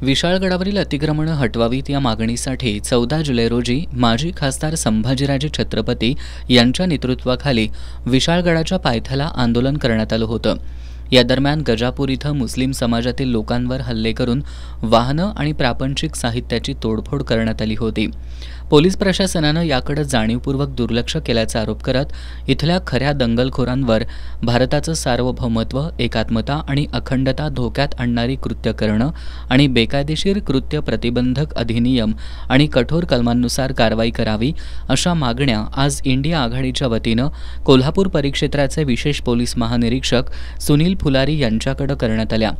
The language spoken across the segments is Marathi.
विशाळगडावरील अतिक्रमणं हटवावीत या मागणीसाठी 14 जुलै रोजी माजी खासदार संभाजीराजे छत्रपती यांच्या नेतृत्वाखाली विशाळगडाच्या पायथ्याला आंदोलन करण्यात आलं होतं। या दरम्यान गजापूर इथं मुस्लिम समाजातील लोकांवर हल्ले करून वाहनं आणि प्रापंचिक साहित्याची तोडफोड करण्यात आली होती। पोलीस प्रशासनानं याकडे जाणीवपूर्वक दुर्लक्ष केल्याचा आरोप करत इथल्या खऱ्या दंगलखोरांवर भारताचं सार्वभौमत्व, एकात्मता आणि अखंडता धोक्यात आणणारी कृत्य करणं आणि बेकायदेशीर कृत्य प्रतिबंधक अधिनियम आणि कठोर कलमांनुसार कारवाई करावी अशा मागण्या आज इंडिया आघाडीच्या वतीनं कोल्हापूर परिक्षेत्राचे विशेष पोलीस महानिरीक्षक सुनील फुलारी यांच्याकडे करण्यात आल्या।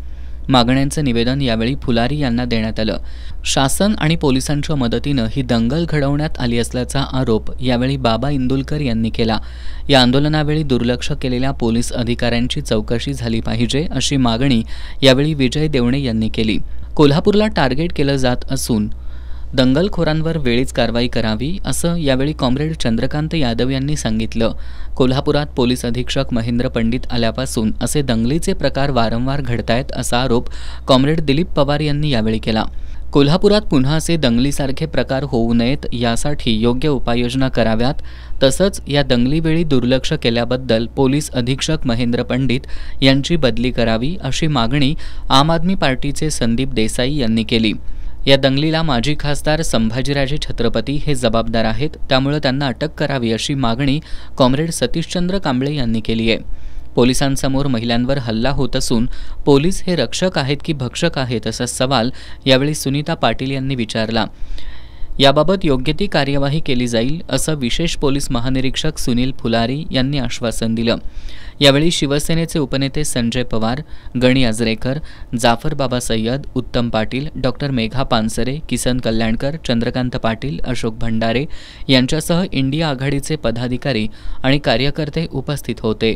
मागण्यांचं निवेदन यावेळी फुलारी यांना देण्यात आलं। शासन आणि पोलिसांच्या मदतीनं ही दंगल घडवण्यात आली असल्याचा आरोप यावेळी बाबा इंदुलकर यांनी केला। या आंदोलनावेळी दुर्लक्ष केलेल्या पोलीस अधिकाऱ्यांची चौकशी झाली पाहिजे अशी मागणी यावेळी विजय देवणे यांनी केली। कोल्हापूरला टार्गेट केलं जात असून दंगलखोरांवर वेळीच कारवाई करावी असं यावेळी कॉम्रेड चंद्रकांत यादव यांनी सांगितलं। कोल्हापुरात पोलीस अधीक्षक महेंद्र पंडित आल्यापासून असे दंगलीचे प्रकार वारंवार घडतायत असा आरोप कॉम्रेड दिलीप पवार यांनी यावेळी केला। कोल्हापुरात पुन्हा असे दंगलीसारखे प्रकार होऊ नयेत यासाठी योग्य उपाययोजना कराव्यात, तसंच या दंगलीवेळी दुर्लक्ष केल्याबद्दल पोलीस अधीक्षक महेंद्र पंडित यांची बदली करावी अशी मागणी आम आदमी पार्टीचे संदीप देसाई यांनी केली। या दंगलीला माजी खासदार संभाजीराजे छत्रपती हे जबाबदार आहेत, त्यामुळे त्यांना अटक करावी अशी मागणी कॉम्रेड सतीशचंद्र कांबळे यांनी केली आहे। पोलिसांसमोर महिलांवर हल्ला होत असून पोलीस हे रक्षक आहेत की भक्षक आहेत असा सवाल यावेळी सुनीता पाटील यांनी विचारला। याबाबत योग्य ती कार्यवाही केली जाईल असं विशेष पोलीस महानिरीक्षक सुनील फुलारी यांनी आश्वासन दिलं। यावेळी शिवसेनेचे उपनेते संजय पवार, गणी आजरेकर, जाफर बाबा सय्यद, उत्तम पाटील, डॉक्टर मेघा पानसरे, किसन कल्याणकर, चंद्रकांत पाटील, अशोक भंडारे यांच्यासह इंडिया आघाडीचे पदाधिकारी आणि कार्यकर्ते उपस्थित होते।